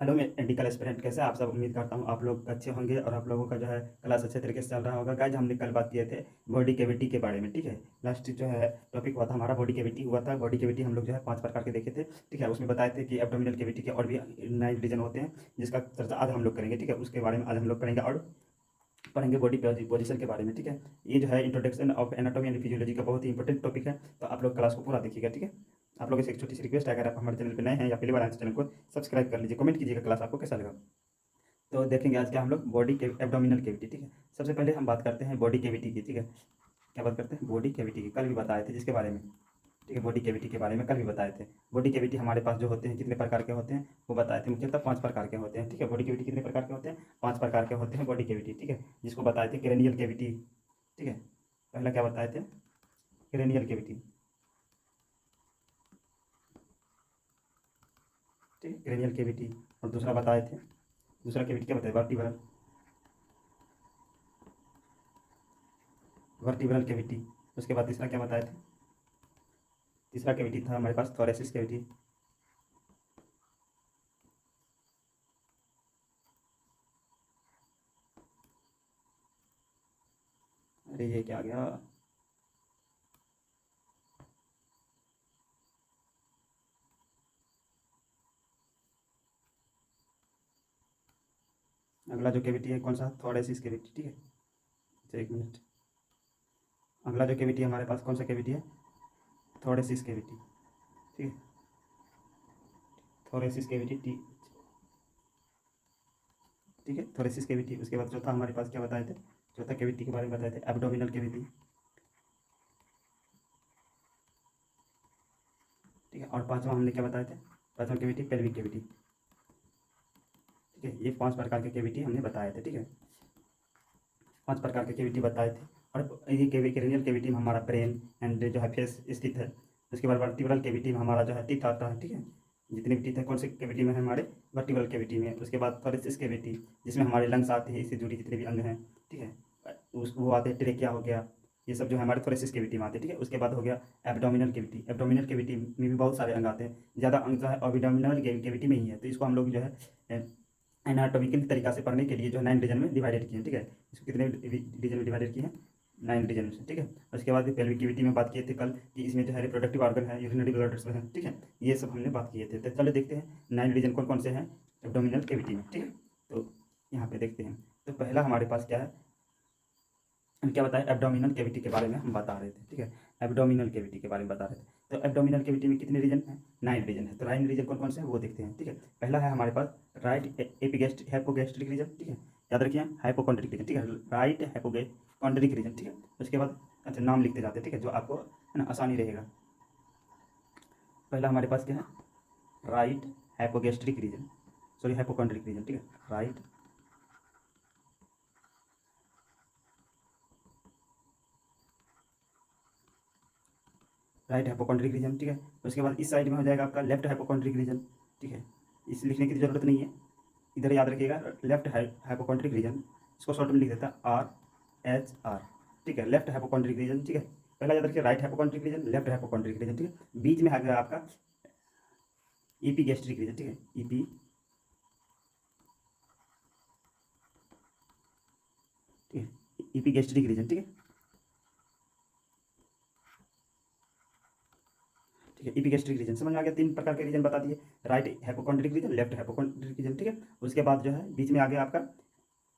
Hello medical aspirant, कैसे आप सब। उम्मीद करता हूँ आप लोग अच्छे होंगे और आप लोगों का जो है क्लास अच्छे तरीके से चल रहा होगा। गाइज, हमने कल बात किए थे बॉडी कैविटी के बारे में। ठीक है, लास्ट जो है टॉपिक हुआ था हमारा बॉडी कैविटी हुआ था। बॉडी कैविटी हम लोग जो है 5 प्रकार के देखे थे। ठीक है, उसमें बताए थे कि एब्डोमिनल कैविटी के और भी 9 रीजन होते हैं, जिसका चर्चा आज हम लोग करेंगे। ठीक है, उसके बारे में आज हम लोग करेंगे और पढ़ेंगे बॉडी पोजीशन के बारे में। ठीक है, ये जो है introduction of anatomy and physiology का बहुत ही इंपॉर्टेंट टॉपिक है, तो आप लोग क्लास को पूरा देखिएगा। ठीक है, आप लोगों से एक छोटी सी रिक्वेस्ट है, अगर आप हमारे चैनल पे नए हैं या पहली बार आए तो चैनल को सब्सक्राइब कर लीजिए, कमेंट कीजिएगा क्लास आपको कैसा लगा। तो देखेंगे आज क्या हम लोग बॉडी के एब्डोमिनल कैविटी। ठीक है, सबसे पहले हम बात करते हैं बॉडी कैविटी की। ठीक है, क्या बात करते हैं बॉडी कैविटी की, कल भी बताए थे जिसके बारे में। ठीक है, बॉडी कैविटी के बारे में कल भी बताए थे। बॉडी कैविटी हमारे पास जो होते हैं कितने प्रकार के होते हैं वो बताए थे, मुख्यतः 5 प्रकार के होते हैं। ठीक है, बॉडी कैविटी कितने प्रकार के होते हैं, 5 प्रकार के होते हैं बॉडी कैविटी। ठीक है, जिसको बताए थे क्रेनियल कैविटी। ठीक है, पहला क्या बताए थे, क्रेनियल कैविटी। ठीक है, क्रेनियल कैविटी। और दूसरा बताए थे, दूसरा कैविटी क्या बताए, वर्टिब्रल, वर्टिब्रल कैविटी। उसके बाद तीसरा क्या बताए थे, तीसरा कैविटी था हमारे पास थोरेसिस कैविटी। अरे ये क्या आ गया, अगला जो कैविटी है कौन सा, थोरेसिस कैविटी। ठीक है, अच्छा एक मिनट, अगला जो कैविटी हमारे पास कौन सा कैविटी है, थोरेसिस कैविटी। ठीक है, थोरेसिस कैविटी। ठीक है, थोरेसिस कैविटी। उसके बाद चौथा हमारे पास क्या बताए थे, चौथा कैविटी के बारे में बताए थे एब्डोमिनल कैविटी। ठीक है, और पांचवा हमने क्या बताए थे, पांचवा कैविटी पेल्विक कैविटी। ठीक है, ये 5 प्रकार के कैविटी हमने बताए थे। ठीक है, 5 प्रकार के कैविटी बताए थे। और ये क्रेनियल कैविटी में हमारा ब्रेन एंड जो है फेस स्थित है। उसके बाद वर्टिब्रल कैविटी में हमारा जो है टीथ आता है। ठीक है, जितने भी टीथ है कौन से कैविटी में है, हमारे वर्टिब्रल कैविटी में। उसके बाद थोरेसिस कैविटी, जिसमें हमारे लंग्स आते हैं, इससे जुड़ी जितने भी अंग हैं। ठीक है, उस वो आते हैं, ट्रेकिया हो गया, ये सब जो है हमारे थोरेसिस कैविटी में आते हैं। ठीक है, उसके बाद हो गया एब्डोमिनल कैविटी। एब्डोमिनल कैविटी में भी बहुत सारे अंग आते हैं, ज़्यादा अंग जो है एब्डोमिनल कैविटी में ही है। तो इसको हम लोग जो है एनाटॉमिकल तरीका से पढ़ने के लिए जो है 9 रीजन में डिवाइडेड किए हैं। ठीक है, इसको कितने रीजन में डिवाइडेड किए हैं, 9 रीजन में से। ठीक है, उसके बाद पेल्विक कैविटी में बात किए थे कल कि इसमें जो है रिप्रोडक्टिव ऑर्गन है, यूरिनरी ब्लडर्स है। ठीक है, ये सब हमने बात किए थे। तो चलो देखते हैं 9 रीजन कौन कौन से हैं एब्डोमिनल कैविटी में। ठीक है, तो यहाँ पे देखते हैं। तो पहला हमारे पास क्या है, हम क्या बताएं, एब्डोमिनल कैविटी के बारे में हम बता रहे थे। ठीक है, एब्डोमिनल कैविटी के बारे में बता रहे थे। तो एब्डोमिनल कैविटी में कितने रीजन हैं, 9 रीजन है। तो 9 रीजन कौन कौन से हैं वो देखते हैं। ठीक है, पहला है हमारे पास राइट एपिगेस्ट्रिक हाइपोगेस्ट्रिक रीजन। ठीक है, याद रखिए हाइपोकॉन्ड्रिक रीजन। ठीक है, राइट हाइपोकॉन्ड्रिक रीजन। ठीक है, उसके बाद अच्छा नाम लिखते जाते हैं। ठीक है, जो आपको है ना आसानी रहेगा। पहला हमारे पास क्या है, right hypogastric region, sorry hypochondriac region. ठीक है, राइट हाइपोकॉन्ड्रिक रीजन। ठीक है, उसके बाद इस साइड में हो जाएगा आपका लेफ्ट हाइपोकॉन्ड्रिक रीजन। ठीक है, इस लिखने की ज़रूरत नहीं है, इधर याद रखिएगा लेफ्ट हाइपोकॉन्ड्रिक रीजन। इसको शॉर्ट में लिख देता है RHR। ठीक है, लेफ्ट हाइपोकॉन्ड्रिक रीजन। ठीक है, पहला याद रखिए right hypochondriac region, left hypochondriac region. ठीक है, बीच में आ गया आपका ईपीगेस्ट्रिक रीजन। ठीक है, ठीक है, ईपीगेस्ट्रिक रीजन। ठीक है, ठीक है, ईपीगेस्ट्रिक रीजन समझ में आ गया। 3 प्रकार के रीजन बता दिए, right hypochondriac region, left hypochondriac region. ठीक है, उसके बाद जो है बीच में आ गया आपका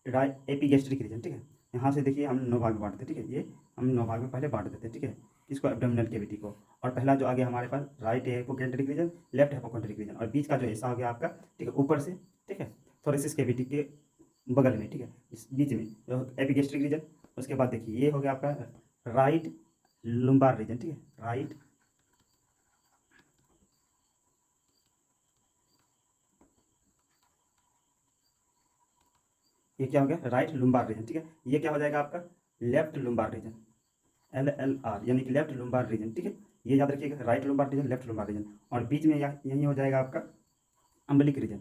राइट एपिगेस्ट्रिक रीजन। ठीक है, यहाँ से देखिए हम 9 भाग में बांटते हैं। ठीक है, ये हम 9 भाग में पहले बांट देते हैं। ठीक है, इसको एब्डोमिनल कैविटी को। और पहला जो आ गया हमारे पास right hypochondriac region, left hypochondriac region, और बीच का जो हिस्सा आ गया आपका, ठीक है, ऊपर से, ठीक है, थोरेसिस कैविटी के बगल में। ठीक है, इस बीच में जो एपिगेस्ट्रिक रीजन। उसके बाद देखिए ये हो गया आपका राइट लुम्बार रीजन। ठीक है, राइट, ये क्या हो गया राइट लुम्बार रीजन। ठीक है, ये क्या हो जाएगा आपका लेफ्ट लुम्बार रीजन, LLR, यानी कि लेफ्ट लुम्बार रीजन। ठीक है, ये याद रखिएगा right lumbar region, left lumbar reason. और बीच में यही हो जाएगा आपका अम्बलिक रीजन।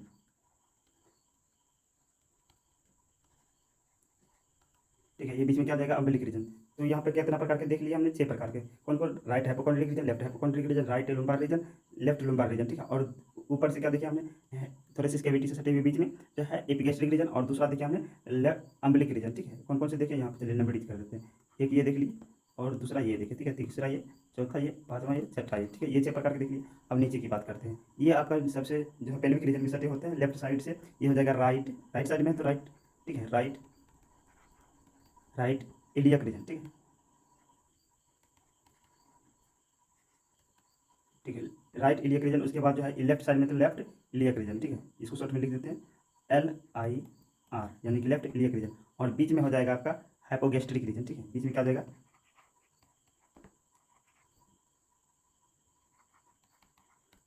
ठीक है, ये बीच में क्या हो जाएगा अम्बलिक रीजन। तो यहाँ पे कितना प्रकार के देख लिया हमने, 6 प्रकार के। कौन कौन, right hypochondriac region, left hypochondriac region, right lumbar region, left lumbar region. ठीक है, और ऊपर से क्या देखिए हमने थोरेसिस कैविटी से सटे हुए बीच में जो है एपिगैस्ट्रिक रीजन, और दूसरा देखिए हमने लेफ्ट अम्बिलिक रीजन, ठीक है। कौन कौन से देखिए यहाँ पे, चलिए नंबर कर देते हैं। एक ये देख लीजिए, और दूसरा ये देखिए, ठीक है, तीसरा ये, चौथा ये, पाँचवा ये, छठा ये, ठीक है। ये 6 प्रकार के देख लीजिए। अब नीचे की बात करते हैं। ये आपका सबसे जो है पेल्विक रीजन में सटे होते हैं लेफ्ट साइड से। ये हो जाएगा राइट, राइट साइड में है तो राइट, ठीक है, राइट, राइट इलियक रीजन, ठीक है, ठीक है, राइट इलियक रीजन। उसके बाद जो है लेफ्ट साइड में तो लेफ्ट इलियक रीजन, ठीक है। इसको शॉर्ट में लिख देते हैं LIR, यानी कि लेफ्ट इलियक रीजन। और बीच में हो जाएगा आपका हाइपोगैस्ट्रिक रीजन, ठीक है। बीच में क्या हो जाएगा,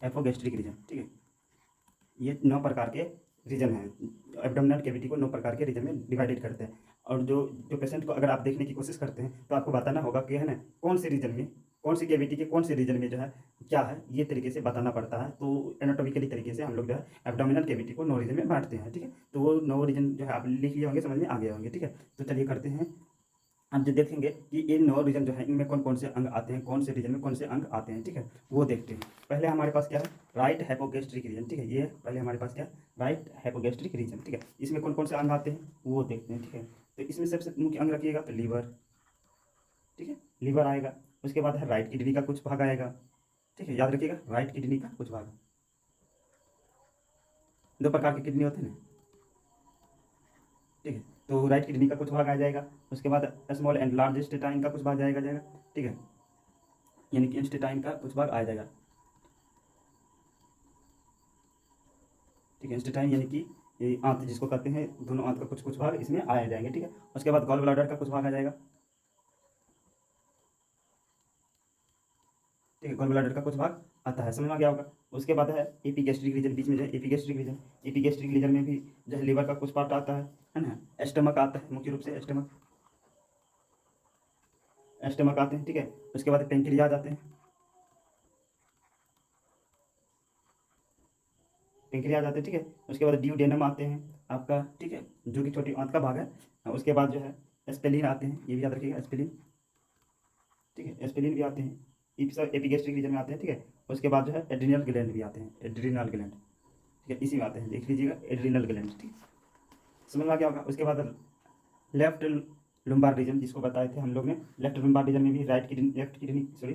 हाइपोगैस्ट्रिक रीजन, ठीक है। ये 9 प्रकार के रीजन हैं। एब्डोमिनल कैविटी को 9 प्रकार के रीजन में डिवाइडेड करते हैं। और जो जो पेशेंट को अगर आप देखने की कोशिश करते हैं तो आपको बताना होगा कि है ना, कौन से रीजन में, कौन सी कैविटी के कौन से रीजन में जो है क्या है, ये तरीके से बताना पड़ता है। तो एनाटॉमिकली तरीके से हम लोग जो है एब्डोमिनल कैविटी को 9 रीजन में बांटते हैं, ठीक है। तो वो 9 रीजन जो है आप लिख लिए होंगे, समझ में आ गए होंगे, ठीक है। तो चलिए करते हैं। आप जो देखेंगे कि ये 9 रीजन जो है इनमें कौन कौन से अंग आते हैं, कौन से रीजन में कौन से अंग आते हैं, ठीक है, वो देखते हैं। पहले हमारे पास क्या है, राइट हाइपोगैस्ट्रिक रीजन, ठीक है। ये पहले हमारे पास क्या है, राइट हाइपोगैस्ट्रिक रीजन, ठीक है। इसमें कौन कौन से अंग आते हैं वो देखते हैं, ठीक है। तो इसमें सबसे मुख्य अंग रखिएगा तो लीवर, ठीक है, लीवर आएगा। उसके बाद है राइट किडनी का कुछ भाग आएगा, ठीक है, याद रखिएगा, राइट किडनी का कुछ भाग। 2 प्रकार की किडनी होते हैं ना, ठीक है। तो राइट किडनी का कुछ भाग आ जाएगा। उसके बाद स्मॉल एंड लार्ज इंटेस्टाइन का कुछ भाग जाएगा, ठीक है, यानी कि इंटेस्टाइन का कुछ भाग आ जाएगा, ठीक है। इंटेस्टाइन यानी कि ये आंत जिसको कहते हैं, दोनों आंत का कुछ कुछ भाग इसमें आ जाएंगे, ठीक है। उसके बाद गॉल ब्लैडर का कुछ भाग आ जाएगा, ठीक है, गॉल ब्लैडर का कुछ भाग आता है, समझ में आ गया होगा। उसके बाद है एपिगैस्ट्रिक रीजन, बीच में जो है एपिगैस्ट्रिक रीजन। एपिगैस्ट्रिक रीजन में भी जो है लीवर का कुछ पार्ट आता है ना। एस्टमक आता है, मुख्य रूप से एस्टमक, एस्टमक आते हैं, ठीक है। उसके बाद पेंक्रियाज आते हैं, पेंक्रियाज आते हैं, ठीक है। उसके बाद ड्यूडेनम आते हैं आपका, ठीक है, जो कि छोटी आंत का भाग है। उसके बाद जो है एस्पेलिन आते हैं, ये भी याद रखिएगा, एस्पेलिन, ठीक है, एस्पेलिन भी आते हैं, ये सब एपिगैस्ट्रिक रीजन में आते हैं, ठीक है। उसके बाद जो है एड्रिनल ग्लैंड भी आते हैं, एड्रिनल ग्लैंड, ठीक है, इसी में आते हैं, देख लीजिएगा, एड्रिनल ग्लैंड, ठीक है, समझ में आ गया होगा। उसके बाद लेफ्ट लुम्बार रीजन, जिसको बताए थे हम लोग ने, लेफ्ट लुम्बार रीजन में भी right kidney, left kidney sorry,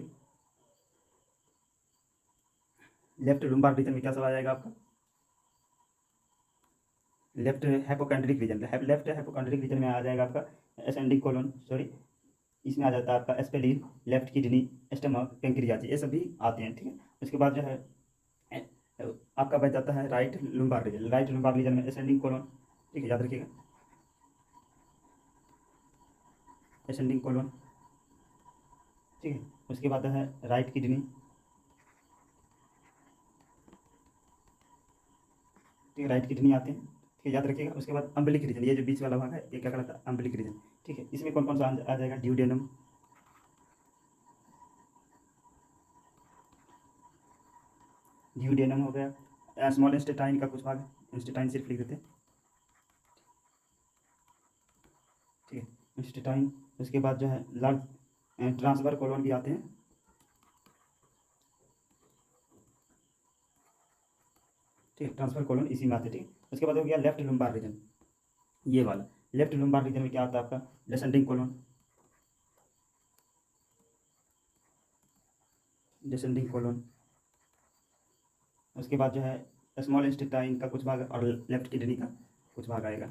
left lumbar region में क्या सब आ जाएगा आपका, left hypochondriac region, left hypochondriac region में आ जाएगा आपका असेंडिंग कोलन, सॉरी, इसमें आ जाता है आपका स्पेलिन, लेफ्ट किडनी, स्टमक, पेंक्रियाज, ये सब भी आते हैं, ठीक है। उसके बाद जो है आपका बच जाता है right lumbar reason, right lumbar region में असेंडिंग कोलन, ठीक है, याद रखिएगा, असेंडिंग कोलन, ठीक है। उसके बाद है राइट किडनी, ठीक है, राइट किडनी आते हैं, ठीक है, याद रखिएगा। उसके बाद अम्बलिक रीजन, ये जो बीच वाला भाग है ये क्या कहलाता है, अम्बलिक रीजन, ठीक है। इसमें कौन कौन सा आ जाएगा, ड्यूडेनम, ड्यूडेनम हो गया। स्मॉल इंस्टेटाइन का कुछ भाग है, इंस्टेटाइन सिर्फ लिख देते हैं, ठीक है, इंस्टेटाइन। उसके बाद जो है लार्ज ट्रांसफर कोलन भी आते हैं, ठीक है, ट्रांसफर कोलन इसी में आते हैं, ठीक है। उसके बाद हो गया लेफ्ट लुम्बार रीजन, ये वाला लेफ्ट लुम्बार रीजन में क्या आता है आपका, डिसेंडिंग कोलन, डिसेंडिंग कोलन। उसके बाद जो है स्मॉल इंस्टेटाइन का कुछ भाग और लेफ्ट किडनी का कुछ भाग आएगा,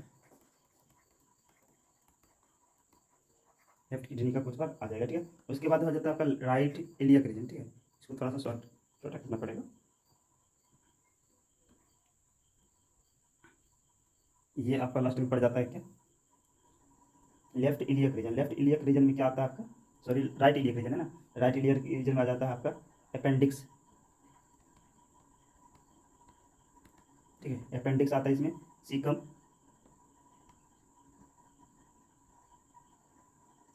लेफ्ट किडनी का कुछ भाग आ जाएगा, ठीक है। उसके बाद हो जाता है आपका राइट इलियक रीजन, ठीक है, इसको थोड़ा सा छोटा करना पड़ेगा, ये आपका लास्ट में पड़ जाता है क्या, left iliac region. Left iliac region में क्या आता है आपका, सॉरी राइट इलियक रीजन है ना, राइट इलियक रीजन में आ जाता है आपका अपेंडिक्स, ठीक है, अपेंडिक्स आता है इसमें, सीकम,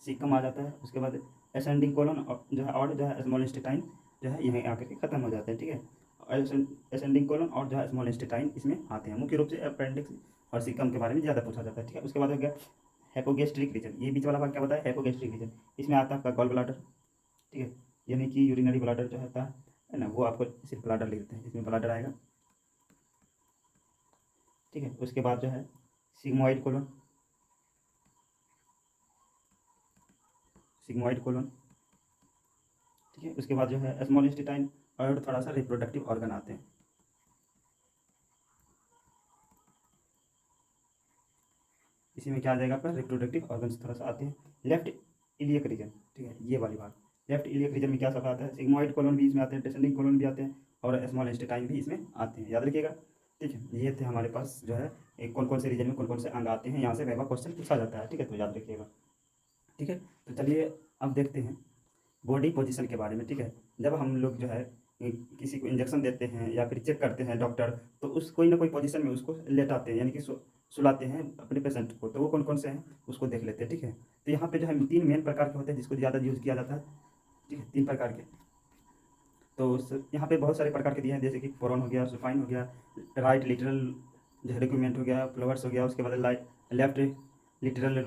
सीकम आ जाता है। उसके बाद असेंडिंग कोलन और जो है, और जो है स्मॉल इंस्टेटाइन जो है यहीं आकर के खत्म हो जाते हैं, ठीक है। असेंडिंग कोलन और जो है स्मॉल इंस्टेटाइन इसमें आते हैं, मुख्य रूप से अपेंडिक्स और सीकम के बारे में ज़्यादा पूछा जाता है, ठीक है। उसके बाद हो गया हाइपोगैस्ट्रिक रीजन, ये बीच वाला भाग क्या बताया, हाइपोगैस्ट्रिक रीजन, इसमें आता है आपका गॉल ब्लाडर, ठीक है, यानी कि यूरिनरी ब्लाडर जो होता है ना, वो आपको सिर्फ ब्लाडर लिख देते हैं, इसमें ब्लाडर आएगा, ठीक है। उसके बाद जो है सिग्मोइड कोलन, सिग्मोइड कोलन, ठीक है। उसके बाद जो है स्मॉल इंटेस्टाइन और थोड़ा सा रिप्रोडक्टिव ऑर्गन आते हैं। इसी में क्या आ जाएगा आपका, रिप्रोडक्टिव ऑर्गन्स थोड़ा सा आते हैं। लेफ्ट इलियक रीजन, ठीक है, ये वाली बात। लेफ्ट इलियक रीजन में क्या सब आता है, सिग्मोइड कोलन भी इसमें आते हैं, डिसेंडिंग कोलन भी आते हैं और स्मॉल इंटेस्टाइन भी इसमें आते हैं, याद रखिएगा। ठीक है, ये थे हमारे पास जो है एक कौन कौन से रीजन में कौन कौन से अंग आते हैं, यहाँ से वह क्वेश्चन पूछा जाता है। ठीक है, तो याद रखिएगा। ठीक है, तो चलिए अब देखते हैं बॉडी पोजीशन के बारे में। ठीक है, जब हम लोग जो है किसी को इंजेक्शन देते हैं या फिर चेक करते हैं डॉक्टर, तो उस कोई ना कोई पोजीशन में उसको लेटाते हैं, यानी कि सुलाते हैं अपने पेशेंट को। तो वो कौन कौन से हैं उसको देख लेते हैं। ठीक है, तो यहाँ पे जो है 3 मेन प्रकार के होते हैं जिसको ज़्यादा यूज़ किया जाता है। ठीक है, 3 प्रकार के। तो यहाँ पे बहुत सारे प्रकार के दिए हैं, जैसे कि प्रोन हो गया, सुपाइन हो गया, राइट लिटरल जो है रिक्रूटमेंट हो गया, फ्लोवर्स हो गया, उसके बाद लेफ्ट लिटरल,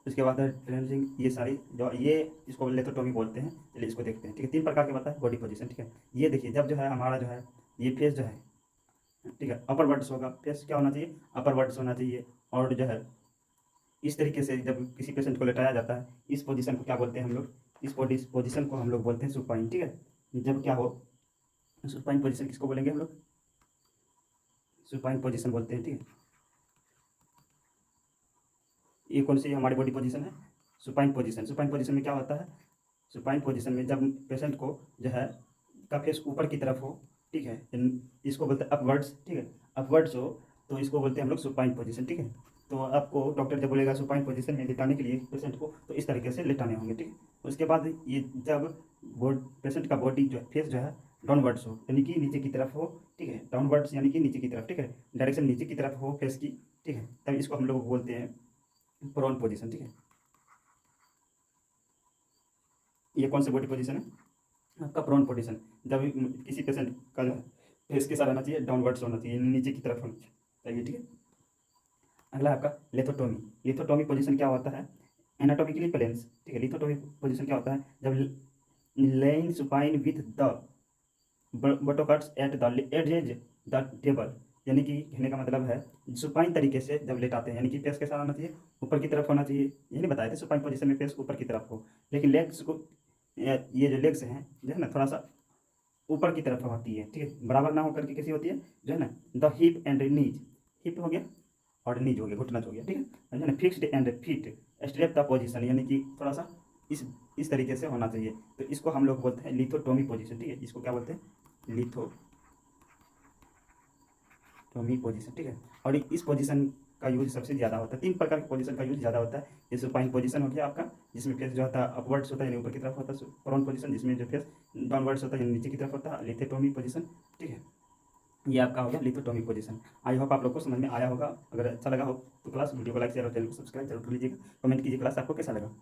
उसके बाद ट्रेंजिंग, ये सारी जो ये इसको लेथोटोमी बोलते हैं। चलिए इसको देखते हैं। ठीक है, 3 प्रकार के बताए बॉडी पोजीशन। ठीक है, ये देखिए जब जो है हमारा जो है ये फेस जो है, ठीक है, अपर वर्ड्स होगा, फेस क्या होना चाहिए, अपर वर्ड्स होना चाहिए। और जो है इस तरीके से जब किसी पेशेंट को लेटाया जाता है, इस पोजीशन को क्या बोलते हैं हम लोग, इस पोजीशन को हम लोग बोलते हैं सुपाइन। ठीक है, जब क्या हो सुपाइन पोजीशन किसको बोलेंगे हम लोग, सुपाइन पोजीशन बोलते हैं। ठीक है, ये कौन सी हमारी बॉडी पोजीशन है, सुपाइन पोजीशन। सुपाइन पोजीशन में क्या होता है, सुपाइन पोजीशन में जब पेशेंट को जो है का फेस ऊपर की तरफ हो, ठीक है, इसको बोलते हैं अपवर्ड्स। ठीक है, अपवर्ड्स हो तो इसको बोलते हैं हम लोग सुपाइन पोजीशन। ठीक है, तो आपको डॉक्टर जब बोलेगा सुपाइन पोजीशन में लेटाने के लिए पेशेंट को, तो इस तरीके से लेटाने होंगे। ठीक है, उसके बाद ये जब पेशेंट का बॉडी जो फेस जो है डाउनवर्ड्स हो, यानी कि नीचे की तरफ हो। ठीक है, डाउनवर्ड्स यानी कि नीचे की तरफ। ठीक है, डायरेक्शन नीचे की तरफ हो फेस की। ठीक है, तब इसको हम लोग बोलते हैं प्रोन पोजीशन। ठीक है, ये कौन सी बॉडी पोजीशन है आपका, प्रोन पोजीशन। जब किसी पेशेंट का फेस कैसा रहना चाहिए, डाउनवर्ड्स होना चाहिए, नीचे की तरफ होना चाहिए। ठीक है, अगला आपका लेथोटोमी। लिथोटोमी पोजीशन क्या होता है, एनाटॉमिकली प्लेन्स। ठीक है, लिथोटोमी पोजीशन क्या होता है, जब lying supine with the buttocks at the edges the table, यानी कि कहने का मतलब है सुपाइन तरीके से जब लेटाते हैं, यानी कि फेस कैसा होना चाहिए, ऊपर की तरफ होना चाहिए। ये नहीं बताए थे सुपाइन पोजीशन में फेस ऊपर की तरफ हो, लेकिन लेग्स को ये जो लेग्स हैं जो है ना थोड़ा सा ऊपर की तरफ होती है। ठीक है, बराबर ना होकर के कैसी होती है जो है ना, the hip and knees, hip हो गया और नीज हो गया, घुटना हो गया। ठीक है, जो है ना fixed and fit strap the position, यानी कि थोड़ा सा इस तरीके से होना चाहिए। तो इसको हम लोग बोलते हैं लिथोटोमी पोजीशन। ठीक है, इसको क्या बोलते हैं, लिथोटोमी पोजीशन। ठीक है, और इस पोजीशन का यूज सबसे ज़्यादा होता है। 3 प्रकार के पोजीशन का यूज ज़्यादा होता है। ये सुपाइन पोजीशन हो गया आपका, जिसमें फेस जो होता है अपवर्ड्स होता है यानी ऊपर की तरफ होता है। प्रोन पोजीशन जिसमें जो फेस डाउनवर्ड्स होता है यानी नीचे की तरफ होता है। Lithotomy position. ठीक है, ये आपका हो गया लिथोटोमी पोजीशन। आई होप आप लोग को समझ में आया होगा। अगर अच्छा लगा हो तो क्लास वीडियो को लाइक शेयर और चैनल को सब्सक्राइब जरूर कर लीजिएगा। कमेंट कीजिए क्लास आपको कैसा लगा।